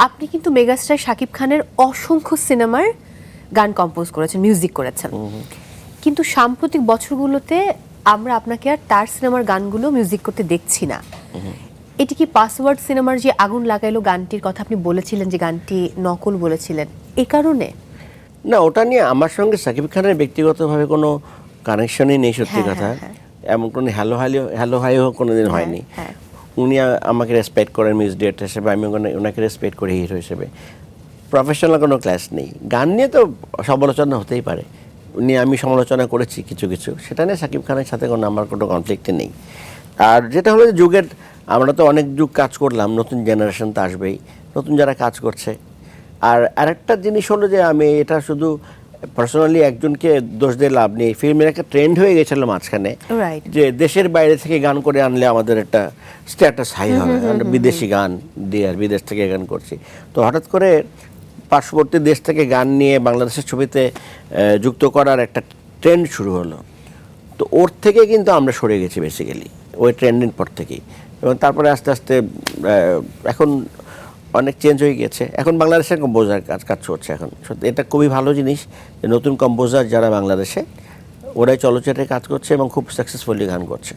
আপনি কিন্তু মেগাস্টার শাকিব খানের অসংখ্য সিনেমার গান কম্পোজ করেছেন, মিউজিক করেছেন, কিন্তু সাম্প্রতিক বছরগুলোতে আমরা আপনাকে আর তার সিনেমার গানগুলো মিউজিক করতে দেখছি না। এটি কি পাসওয়ার্ড সিনেমার যে আগুন লাগাইলো গানটির কথা আপনি বলেছিলেন, যে গানটি নকল বলেছিলেন, এই কারণে? না, ওটা নিয়ে আমার সঙ্গে শাকিব খানের ব্যক্তিগতভাবে কোনো কানেকশনই নেই, সত্যি কথা। এমন কোনো হ্যালো হাইও কোনোদিন হয়নি। উনি আমাকে রেসপেক্ট করেন মিউজিক ডিরেক্টর হিসেবে, আমি ওনাকে রেসপেক্ট করি হিরো হিসেবে। প্রফেশনাল কোনো ক্লাস নেই। গান নিয়ে তো সমালোচনা হতেই পারে, আমি সমালোচনা করেছি কিছু কিছু, সেটা নিয়ে শাকিব খানের সাথে আমার কোনো কনফ্লিক্টই নেই। আর যেটা হলো যুগের, আমরা তো অনেক যুগ কাজ করলাম, নতুন জেনারেশন তো আসবেই, নতুন যারা কাজ করছে। আর আরেকটা জিনিস হলো যে আমি এটা শুধু পার্সোনালি একজনকে দোষ দিয়ে লাভ নেই, ফিল্মের একটা ট্রেন্ড হয়ে গেছিল মাঝখানে যে দেশের বাইরে থেকে গান করে আনলে আমাদের একটা স্ট্যাটাস হাই হবে, আমরা বিদেশি গান দিয়ে আর বিদেশ থেকে গান করছি। তো হঠাৎ করে পার্শ্ববর্তী দেশ থেকে গান নিয়ে বাংলাদেশের ছবিতে যুক্ত করার একটা ট্রেন্ড শুরু হলো। তো ওর থেকে কিন্তু আমরা সরে গেছি বেসিক্যালি, ওই ট্রেন্ডের পর থেকেই। এবং তারপরে আস্তে আস্তে এখন অনেক চেঞ্জ হয়ে গেছে। এখন বাংলাদেশের কম্পোজার কাজ করছে এখন। সত্যি এটা খুবই ভালো জিনিস যে নতুন কম্পোজার যারা বাংলাদেশে, ওরাই চলচ্চিত্রে কাজ করছে এবং খুব সাকসেসফুলি গান করছে।